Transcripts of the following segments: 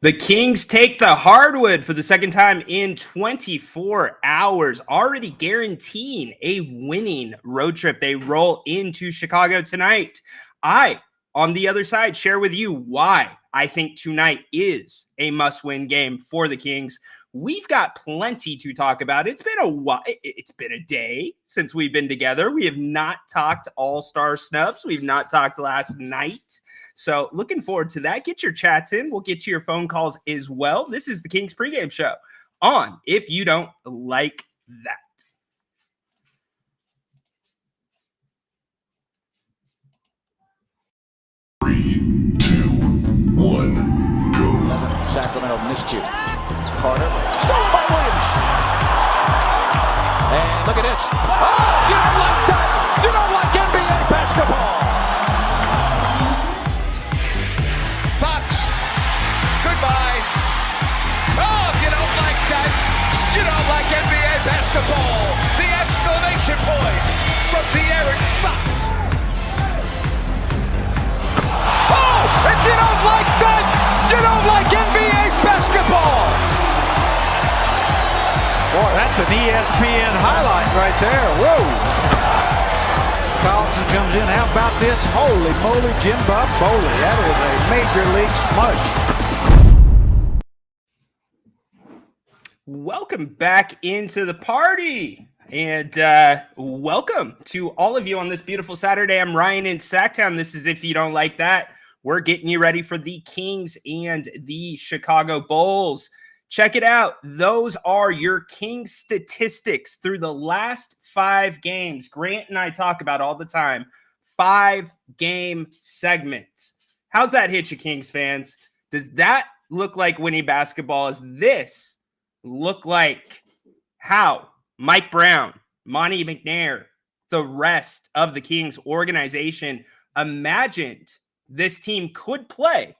The Kings take the hardwood for the second time in 24 hours, already guaranteeing a winning road trip. They roll into Chicago tonight. I, on the other side, share with you why I think tonight is a must-win game for the Kings. We've got plenty to talk about. It's been a while. It's been a day since we've been together. We have not talked all-star snubs. We've not talked last night. So looking forward to that. Get your chats in. We'll get to your phone calls as well. This is the Kings pregame show on If You Don't Like That. Three, two, one, go. Sacramento miscue. Carter, stolen by Williams. And look at this. Oh, you don't like that. You don't like NBA basketball. Goodbye. Oh, if you don't like that, you don't like NBA basketball. The exclamation point from De'Aaron Fox. Oh, if you don't like that, you don't like NBA basketball. Boy, that's an ESPN highlight right there. Whoa. Carlson comes in. How about this? Holy moly, Jim Bob Foley. That is a major league smush. Welcome back into the party. And welcome to all of you on this beautiful Saturday. I'm Ryan in Sacktown. This is If You Don't Like That. We're getting you ready for the Kings and the Chicago Bulls. Check it out. Those are your Kings statistics through the last 5 games. Grant and I talk about all the time. 5-game segments. How's that hit you, Kings fans? Does that look like winning basketball? Is this look like how Mike Brown, Monty McNair, the rest of the Kings organization imagined this team could play?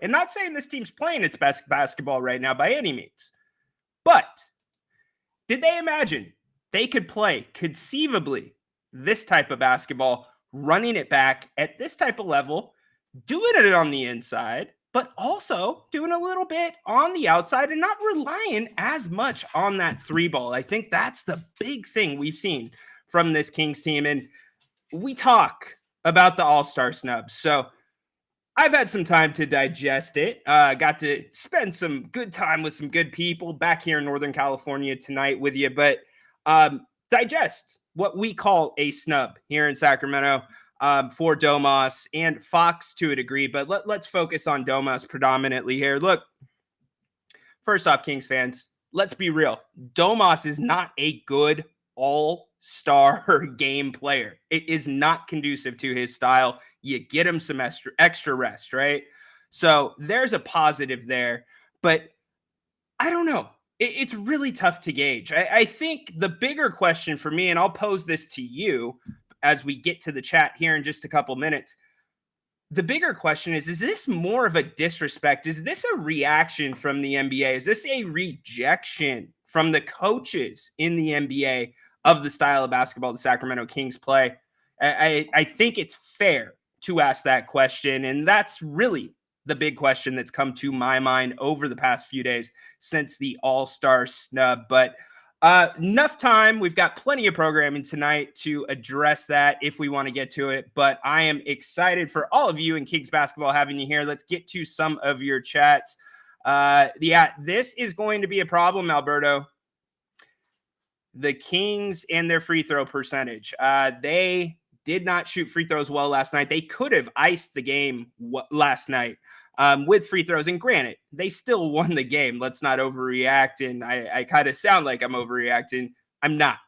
And not saying this team's playing its best basketball right now by any means. But did they imagine they could play conceivably this type of basketball, running it back at this type of level, doing it on the inside, but also doing a little bit on the outside and not relying as much on that 3 ball? I think that's the big thing we've seen from this Kings team. And we talk about the all-star snubs. So I've had some time to digest it. Got to spend some good time with some good people back here in Northern California tonight with you. But digest what we call a snub here in Sacramento for Domas and Fox to a degree. But let's focus on Domas predominantly here. Look, first off, Kings fans, let's be real. Domas is not a good all-star game player. It is not conducive to his style. You get him some extra rest, right? So there's a positive there, but I don't know. It's really tough to gauge. I think the bigger question for me, and I'll pose this to you as we get to the chat here in just a couple minutes. The bigger question is this more of a disrespect? Is this a reaction from the NBA? Is this a rejection from the coaches in the NBA of the style of basketball the Sacramento Kings play? I think it's fair to ask that question, and that's really the big question that's come to my mind over the past few days since the All-Star snub. But enough time. We've got plenty of programming tonight to address that if we want to get to it. But I am excited for all of you in Kings basketball having you here. Let's get to some of your chats. This is going to be a problem, Alberto. The Kings and their free throw percentage. They did not shoot free throws well last night. They could have iced the game last night with free throws. And granted, they still won the game. Let's not overreact. And I kind of sound like I'm overreacting. I'm not.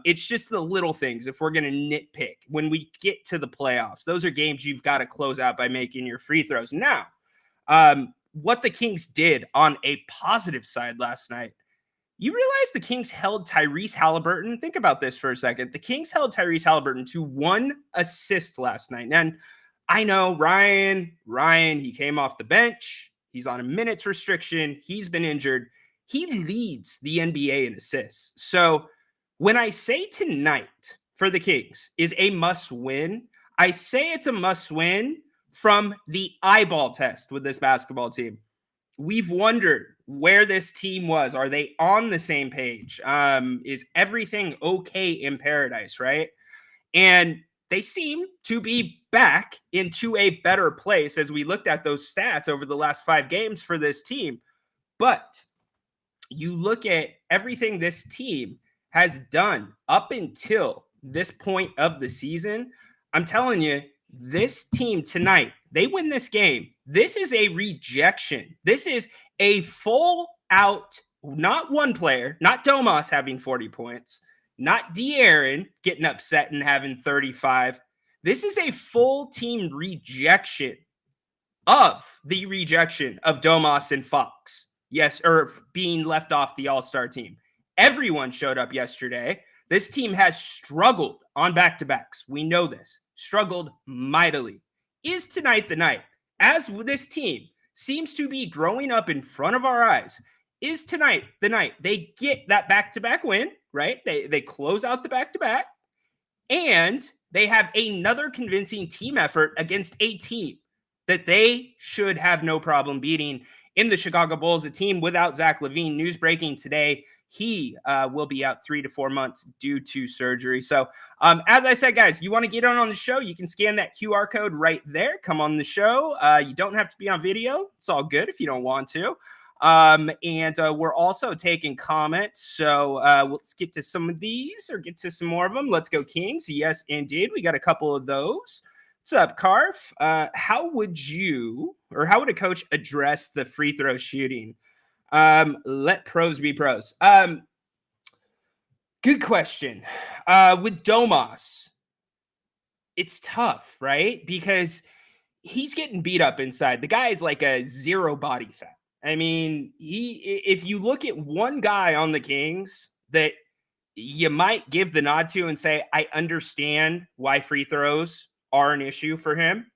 It's just the little things. If we're going to nitpick when we get to the playoffs, those are games you've got to close out by making your free throws. Now, what the Kings did on a positive side last night, you realize the Kings held Tyrese Halliburton. Think about this for a second. The Kings held Tyrese Halliburton to 1 assist last night. And I know Ryan, he came off the bench. He's on a minutes restriction. He's been injured. He leads the NBA in assists. So when I say tonight for the Kings is a must win, I say it's a must win from the eyeball test with this basketball team. we've wondered where this team was. Are they on the same page? Is everything okay in paradise, right? And they seem to be back into a better place as we looked at those stats over the last 5 games for this team. But you look at everything this team has done up until this point of the season. I'm telling you, this team tonight, they win this game. This is a rejection. This is a full out, not one player, not Domas having 40 points, not De'Aaron getting upset and having 35. This is a full team rejection of the rejection of Domas and Fox. Yes, or being left off the All-Star team. Everyone showed up yesterday. This team has struggled on back-to-backs. We know this. Struggled mightily. Is tonight the night? As this team seems to be growing up in front of our eyes, is tonight the night they get that back-to-back win, right? They close out the back-to-back, and they have another convincing team effort against a team that they should have no problem beating in the Chicago Bulls, a team without Zach LaVine. News breaking today, he will be out 3 to 4 months due to surgery. So as I said, guys, you want to get on the show, you can scan that QR code right there. Come on the show. You don't have to be on video. It's all good if you don't want to. And we're also taking comments. So let's get to some of these or get to some more of them. Let's go Kings. Yes, indeed. We got a couple of those. What's up, Carf? How would a coach address the free throw shooting? Let pros be pros. Good question. With Domas, it's tough, right? Because he's getting beat up inside. The guy is like a zero body fat. I mean, if you look at one guy on the Kings that you might give the nod to and say, I understand why free throws are an issue for him.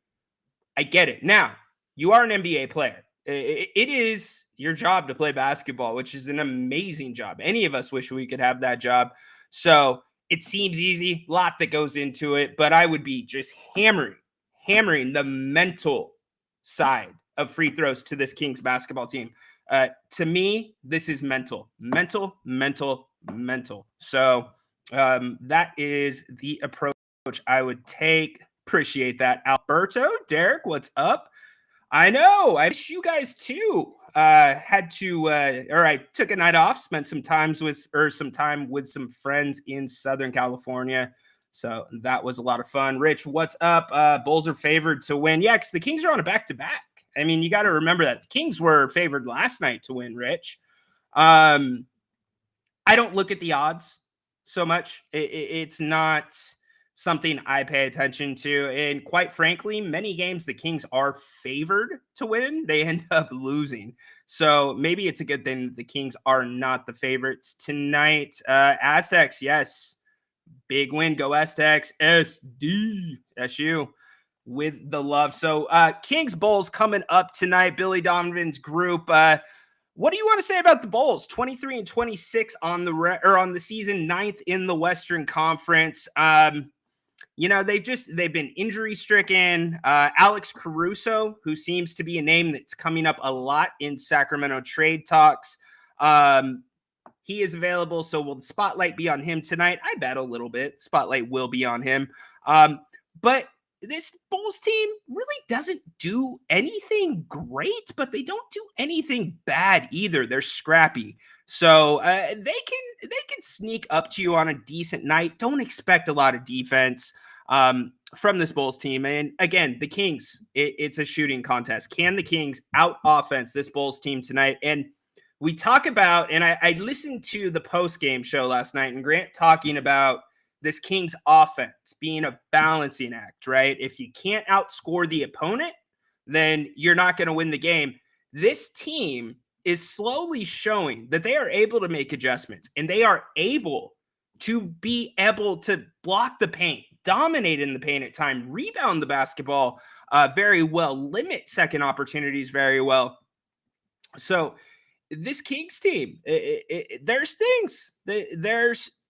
I get it. Now, you are an NBA player. It is your job to play basketball, which is an amazing job. Any of us wish we could have that job. So it seems easy, a lot that goes into it, but I would be just hammering the mental side of free throws to this Kings basketball team. To me, this is mental. So that is the approach I would take. Appreciate that. Alberto, Derek, what's up? I know. I wish you guys too had to, or I took a night off, spent some time with some friends in Southern California. So that was a lot of fun. Rich, what's up? Bulls are favored to win. Yeah, because the Kings are on a back-to-back. I mean, you got to remember that the Kings were favored last night to win, Rich. I don't look at the odds so much. It's not something I pay attention to. And quite frankly, many games the Kings are favored to win, they end up losing. So maybe it's a good thing that the Kings are not the favorites tonight. Aztecs, yes. Big win. Go Aztecs. SU with the love. So Kings Bulls coming up tonight. Billy Donovan's group. What do you want to say about the Bulls? 23-26 on the season, 9th in the Western Conference. They've been injury stricken. Alex Caruso, who seems to be a name that's coming up a lot in Sacramento trade talks. He is available. So will the spotlight be on him tonight? I bet a little bit. Spotlight will be on him. But this Bulls team really doesn't do anything great, but they don't do anything bad either. They're scrappy. So they can sneak up to you on a decent night. Don't expect a lot of defense from this Bulls team. And again, the Kings, it's a shooting contest. Can the Kings out offense this Bulls team tonight? And we talk about, and I listened to the post-game show last night, and Grant talking about this Kings offense being a balancing act, right? If you can't outscore the opponent, then you're not going to win the game. This team is slowly showing that they are able to make adjustments, and they are able to block the paint, dominate in the paint at times, rebound the basketball very well, limit second opportunities very well. So this Kings team, there's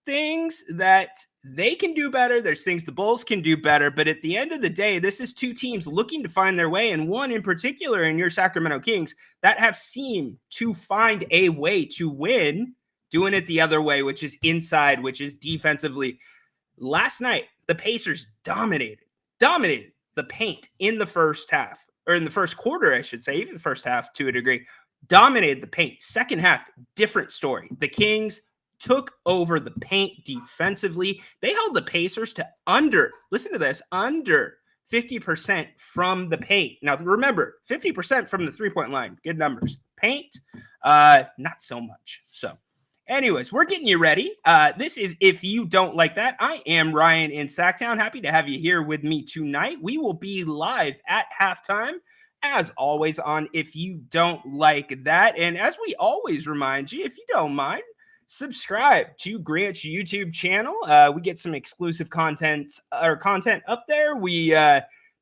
things that they can do better. There's things the Bulls can do better. But at the end of the day, this is two teams looking to find their way. And one in particular in your Sacramento Kings that have seemed to find a way to win, doing it the other way, which is inside, which is defensively. Last night, the Pacers dominated the paint in the first half, or in the first quarter, I should say, even the first half to a degree, dominated the paint. Second half, different story. The Kings took over the paint defensively. They held the Pacers to under 50% from the paint. Now, remember, 50% from the three-point line. Good numbers. Paint, not so much. So, anyways, we're getting you ready. This is If You Don't Like That. I am Ryan in Sacktown. Happy to have you here with me tonight. We will be live at halftime, as always, on If You Don't Like That. And as we always remind you, if you don't mind, subscribe to Grant's YouTube channel. We get some exclusive content up there. We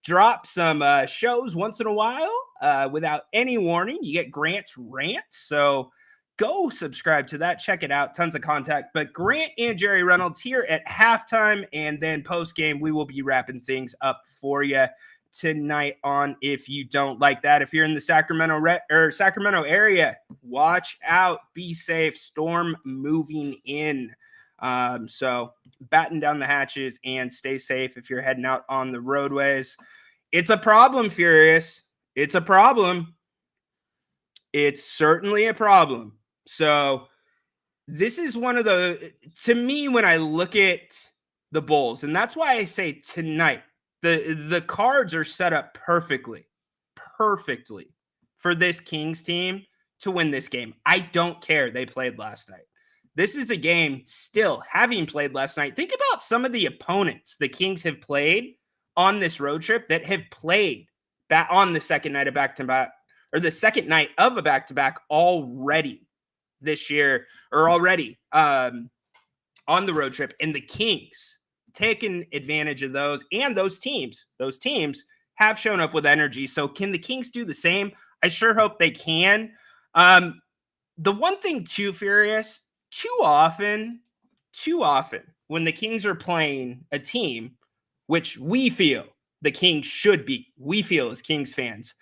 drop some shows once in a while without any warning. You get Grant's rants. So go subscribe to that. Check it out. Tons of content. But Grant and Jerry Reynolds here at halftime, and then post game, we will be wrapping things up for you tonight on If You Don't Like That. If you're in the Sacramento area, watch out, be safe, storm moving in. So batten down the hatches and stay safe if you're heading out on the roadways. It's a problem, Furious. It's a problem. It's certainly a problem. So this is one of to me, when I look at the Bulls, and that's why I say tonight, the cards are set up perfectly for this Kings team to win this game. I don't care they played last night. This is a game still having played last night. Think about some of the opponents the Kings have played on this road trip that have played back on the second night of back-to-back, or the second night of a back-to-back already this year, or already on the road trip. And the Kings taking advantage of those, and those teams have shown up with energy. So can the Kings do the same? I sure hope they can. The one thing too, Furious, too often when the Kings are playing a team, which we feel the Kings should be, we feel as Kings fans,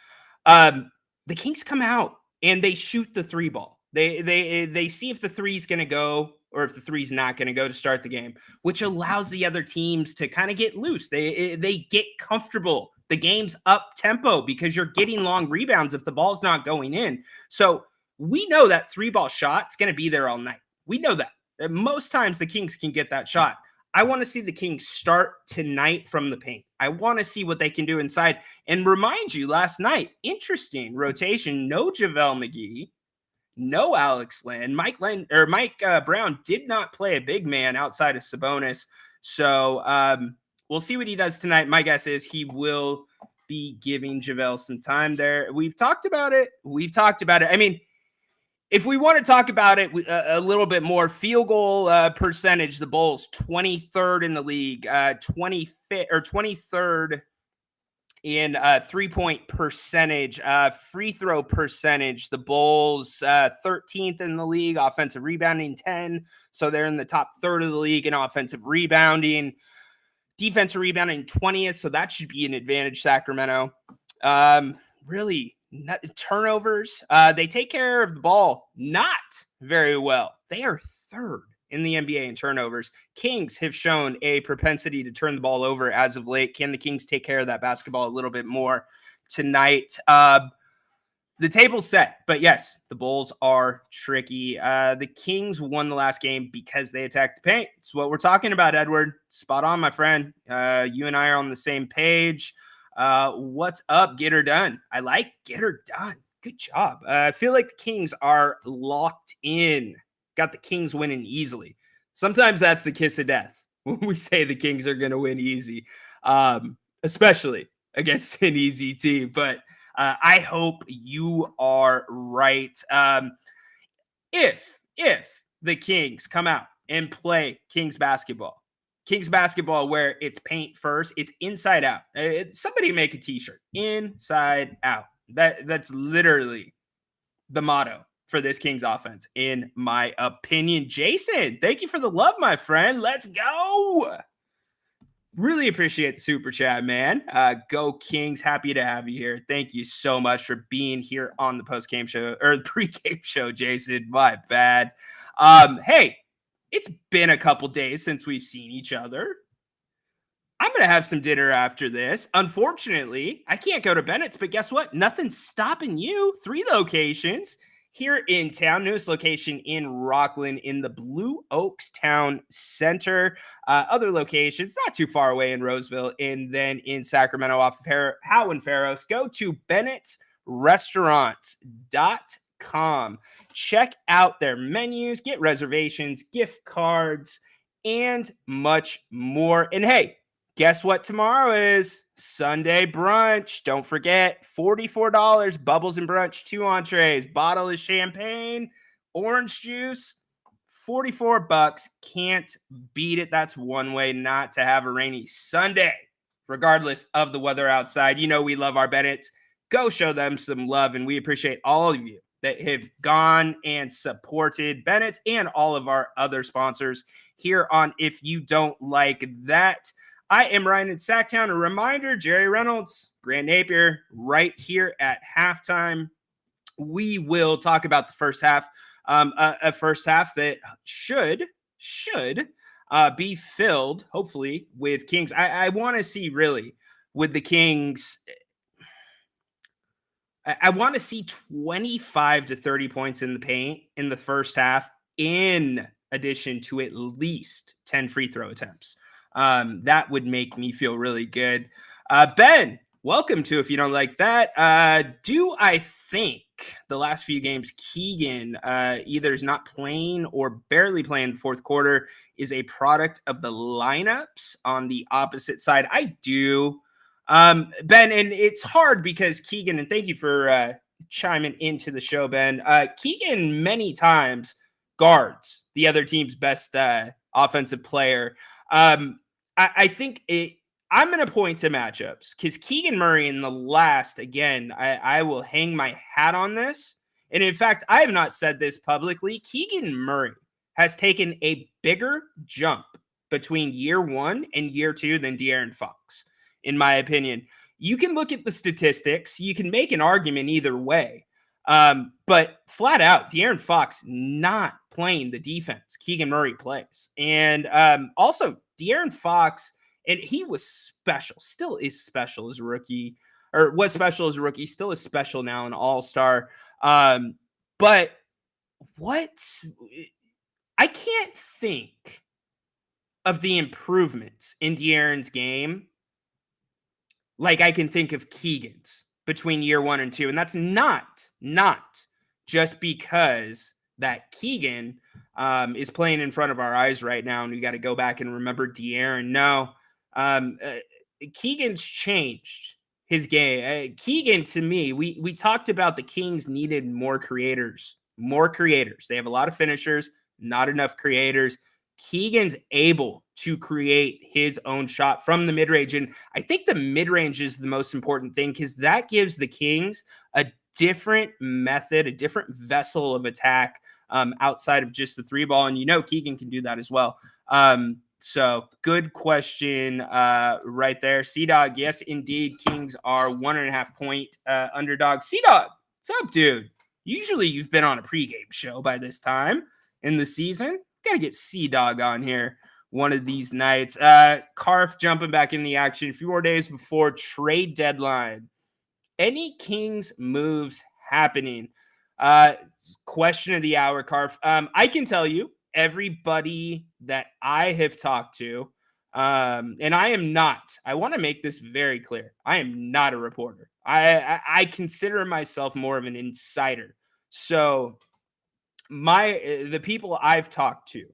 the Kings come out and they shoot the three ball. They see if the three's going to go or if the three's not going to go to start the game, which allows the other teams to kind of get loose. They get comfortable. The game's up tempo because you're getting long rebounds if the ball's not going in. So we know that three ball shot's going to be there all night. We know that. Most times the Kings can get that shot. I want to see the Kings start tonight from the paint. I want to see what they can do inside. And remind you, last night, interesting rotation. No JaVale McGee. No Alex Len. Mike Brown did not play a big man outside of Sabonis. So we'll see what he does tonight. My guess is he will be giving JaVale some time there. We've talked about it. I mean, if we want to talk about it a little bit more, field goal percentage, the Bulls 23rd in the league, 23rd in 3-point percentage, free throw percentage. The Bulls 13th in the league, offensive rebounding 10. So they're in the top third of the league in offensive rebounding. Defensive rebounding 20th. So that should be an advantage, Sacramento. Really, turnovers. They take care of the ball not very well. They are third in the NBA in turnovers. Kings have shown a propensity to turn the ball over as of late. Can the Kings take care of that basketball a little bit more tonight? The table's set, but yes, the Bulls are tricky. The Kings won the last game because they attacked the paint. It's what we're talking about, Edward. Spot on, my friend. You and I are on the same page. What's up? Get her done. I like get her done. Good job. I feel like the Kings are locked in. Got the Kings winning easily. Sometimes that's the kiss of death when we say the Kings are going to win easy, especially against an easy team. But I hope you are right. If the Kings come out and play Kings basketball where it's paint first, it's inside out. Somebody make a t-shirt, inside out. That's literally the motto for this Kings offense, in my opinion. Jason, thank you for the love, my friend. Let's go. Really appreciate the super chat, man. Go Kings. Happy to have you here. Thank you so much for being here on the post-game show or the pre-game show, Jason. My bad. Hey, it's been a couple days since we've seen each other. I'm going to have some dinner after this. Unfortunately, I can't go to Bennett's, but guess what? Nothing's stopping you. 3 locations here in town. Newest location in Rockland in the Blue Oaks Town Center. Other locations not too far away in Roseville and then in Sacramento off of Howe and Faros. Go to Bennett'sRestaurants.com. Check out their menus, get reservations, gift cards, and much more. And hey, guess what tomorrow is? Sunday brunch. Don't forget, $44, bubbles and brunch, 2 entrees, bottle of champagne, orange juice, $44. Can't beat it. That's one way not to have a rainy Sunday, regardless of the weather outside. You know we love our Bennett's. Go show them some love, and we appreciate all of you that have gone and supported Bennett's and all of our other sponsors here on If You Don't Like That. I am Ryan in Sacktown. A reminder, Jerry Reynolds, Grant Napier, right here at halftime. We will talk about the first half, a first half that should be filled, hopefully, with Kings. I want to see, really, with the Kings, I want to see 25 to 30 points in the paint in the first half, in addition to at least 10 free throw attempts. That would make me feel really good. Ben, welcome to If You Don't Like That. Do I think the last few games Keegan either is not playing or barely playing the fourth quarter is a product of the lineups on the opposite side? I do. Ben, and it's hard because Keegan, and thank you for chiming into the show, Ben. Keegan many times guards the other team's best offensive player. I think I'm going to point to matchups because Keegan Murray in the last, again, I will hang my hat on this. And in fact, I have not said this publicly. Keegan Murray has taken a bigger jump between year 1 and year 2 than De'Aaron Fox, in my opinion. You can look at the statistics. You can make an argument either way. But flat out, De'Aaron Fox not playing the defense Keegan Murray plays. And also, De'Aaron Fox, and he was special, still is special as a rookie, or was special as a rookie, still is special now, an all-star. But what? I can't think of the improvements in De'Aaron's game like I can think of Keegan's between year 1 and 2. And that's not just because that Keegan is playing in front of our eyes right now, and we got to go back and remember De'Aaron. No, Keegan's changed his game. Keegan, to me, we talked about the Kings needed more creators. They have a lot of finishers, not enough creators. Keegan's able to create his own shot from the mid-range. And I think the mid-range is the most important thing because that gives the Kings a different method, a different vessel of attack outside of just the 3-ball. And you know Keegan can do that as well. So good question right there. C-Dog, yes, indeed. Kings are 1.5 point underdog. C-Dog, what's up, dude? Usually you've been on a pregame show by this time in the season. Got to get C-Dog on here one of these nights. Carf jumping back in the action. A few more days before trade deadline. Any Kings moves happening? Question of the hour, Carf. I can tell you, everybody that I have talked to, and I am not, I want to make this very clear. I am not a reporter. I consider myself more of an insider. So the people I've talked to,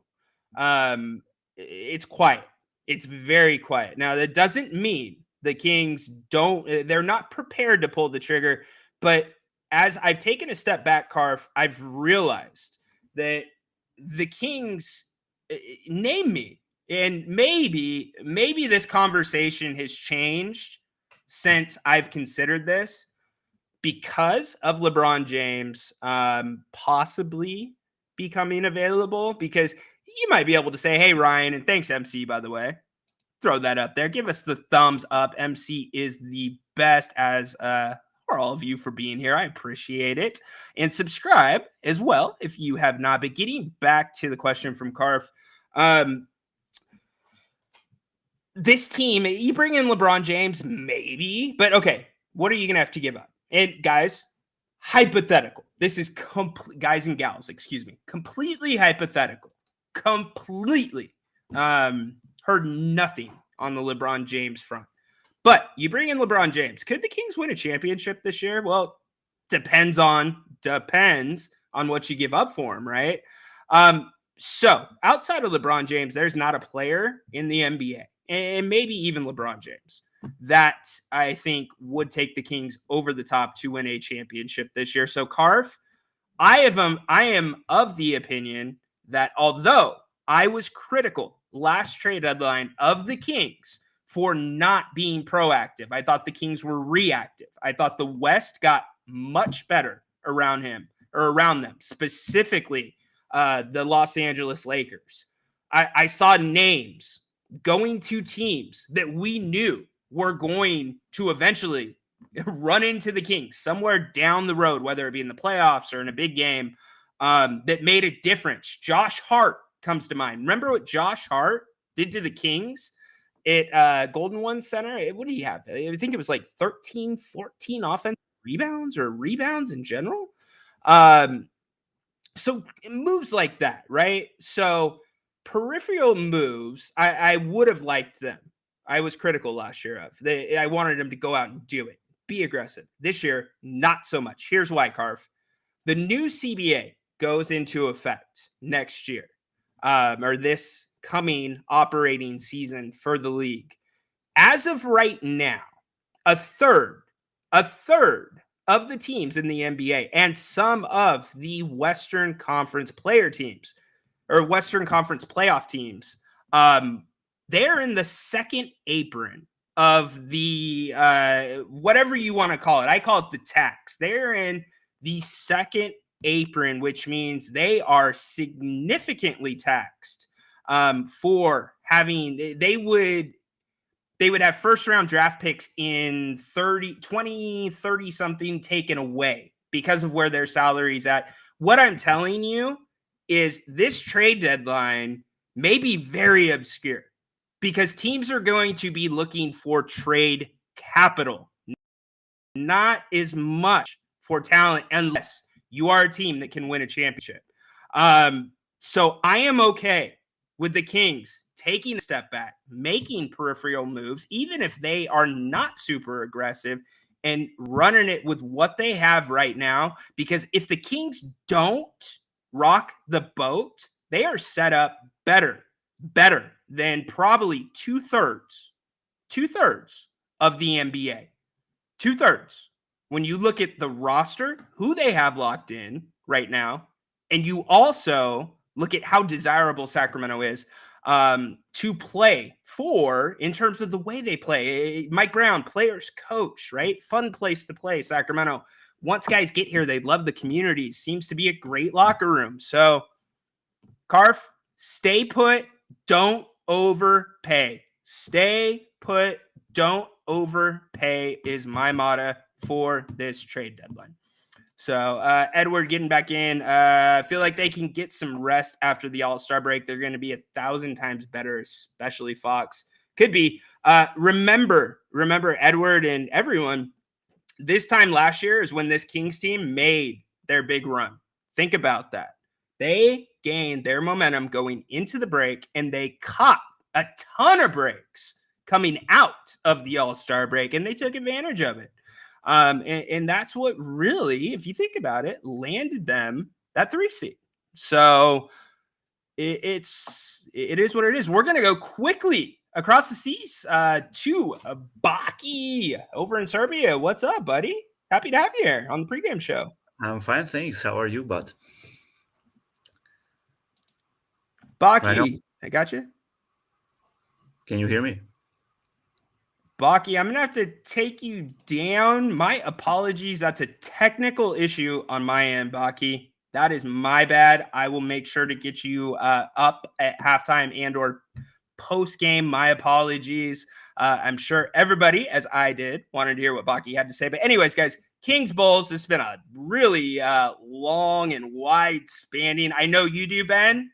it's quiet. It's very quiet. Now, that doesn't mean the Kings they're not prepared to pull the trigger, but as I've taken a step back, Carf, I've realized that the Kings, name me, and maybe this conversation has changed since I've considered this, because of LeBron James possibly becoming available, because you might be able to say, hey, Ryan, and thanks, MC, by the way. Throw that up there. Give us the thumbs up. MC is the best, as for all of you for being here. I appreciate it. And subscribe as well if you have not. But getting back to the question from Carf, this team, you bring in LeBron James, maybe, but okay, what are you going to have to give up? And guys, hypothetical. This is guys and gals, excuse me, completely hypothetical. Completely. Heard nothing on the LeBron James front. But you bring in LeBron James. Could the Kings win a championship this year? Well, depends on what you give up for him, right? So outside of LeBron James, there's not a player in the NBA, and maybe even LeBron James, that I think would take the Kings over the top to win a championship this year. So Carf, I am of the opinion that although I was critical last trade deadline of the Kings for not being proactive, I thought the Kings were reactive. I thought the West got much better around them, specifically the Los Angeles Lakers. I saw names going to teams that we knew were going to eventually run into the Kings somewhere down the road, whether it be in the playoffs or in a big game, that made a difference. Josh Hart comes to mind. Remember what Josh Hart did to the Kings at Golden One Center? What do you have? I think it was like 13, 14 offensive rebounds or rebounds in general. So moves like that, right? So peripheral moves, I would have liked them. I was critical last year of. I wanted them to go out and do it. Be aggressive. This year, not so much. Here's why, Carf. The new CBA goes into effect next year, or this coming operating season for the league. As of right now, a third of the teams in the NBA and some of the Western Conference player teams or Western Conference playoff teams, they're in the second apron of the whatever you want to call it. I call it the tax. They're in the second apron, which means they are significantly taxed for having, they would have first round draft picks in 20, 30 something taken away because of where their salary's at. What I'm telling you is this trade deadline may be very obscure because teams are going to be looking for trade capital, not as much for talent, unless you are a team that can win a championship. So I am okay with the Kings taking a step back, making peripheral moves, even if they are not super aggressive, and running it with what they have right now. Because if the Kings don't rock the boat, they are set up better than probably two-thirds of the NBA. Two-thirds. When you look at the roster, who they have locked in right now, and you also look at how desirable Sacramento is to play for in terms of the way they play. Mike Brown, players coach, right? Fun place to play, Sacramento. Once guys get here, they love the community. Seems to be a great locker room. So, Carf, stay put. Don't overpay. Stay put. Don't overpay is my motto for this trade deadline. So Edward getting back in. I feel like they can get some rest after the All-Star break. They're going to be 1,000 times better, especially Fox. Could be. Remember, Edward and everyone, this time last year is when this Kings team made their big run. Think about that. They gained their momentum going into the break, and they caught a ton of breaks coming out of the All-Star break, and they took advantage of it. And that's what really, if you think about it, landed them that 3 seed. So it is what it is. We're going to go quickly across the seas to Baki over in Serbia. What's up, buddy? Happy to have you here on the pregame show. I'm fine, thanks. How are you, bud? Baki, I got you. Can you hear me? Baki, I'm going to have to take you down. My apologies. That's a technical issue on my end, Baki. That is my bad. I will make sure to get you up at halftime and or post game. My apologies. I'm sure everybody, as I did, wanted to hear what Baki had to say. But anyways, guys, Kings Bulls, this has been a really long and wide spanning. I know you do, Ben.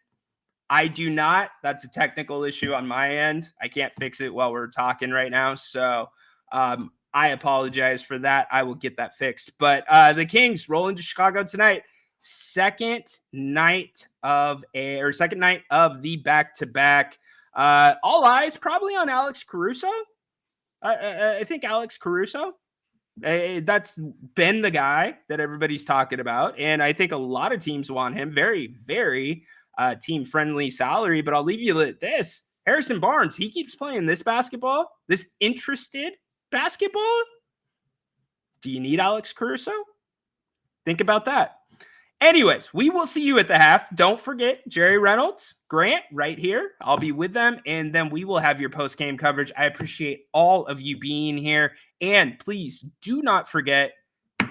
I do not. That's a technical issue on my end. I can't fix it while we're talking right now. So I apologize for that. I will get that fixed. But the Kings roll into Chicago tonight. Second night of the back-to-back. All eyes probably on Alex Caruso. I think Alex Caruso. That's been the guy that everybody's talking about. And I think a lot of teams want him. Very, very team-friendly salary. But I'll leave you with this. Harrison Barnes, he keeps playing this basketball, this interested basketball. Do you need Alex Caruso? Think about that. Anyways, we will see you at the half. Don't forget Jerry Reynolds, Grant, right here. I'll be with them, and then we will have your post-game coverage. I appreciate all of you being here. And please do not forget,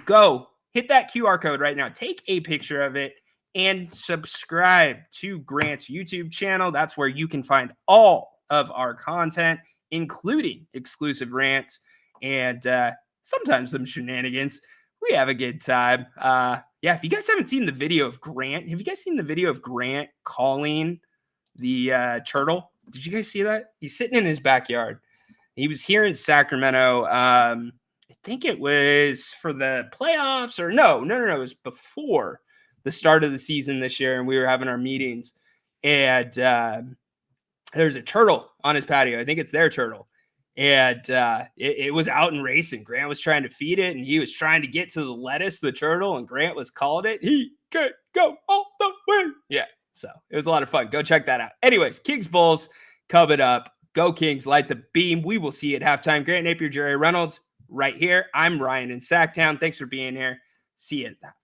go hit that QR code right now. Take a picture of it and subscribe to Grant's YouTube channel. That's where you can find all of our content, including exclusive rants and sometimes some shenanigans. We have a good time. Yeah, if you guys haven't seen the video of Grant, have you guys seen the video of Grant calling the turtle? Did you guys see that? He's sitting in his backyard. He was here in Sacramento. I think it was for the playoffs or no. It was before the start of the season this year, and we were having our meetings. And there's a turtle on his patio. I think it's their turtle. And it was out and racing. Grant was trying to feed it, and he was trying to get to the lettuce, the turtle, and Grant was calling it. He can't go all the way. Yeah, so it was a lot of fun. Go check that out. Anyways, Kings Bulls coming up. Go Kings, light the beam. We will see you at halftime. Grant Napier, Jerry Reynolds, right here. I'm Ryan in Sacktown. Thanks for being here. See you at that.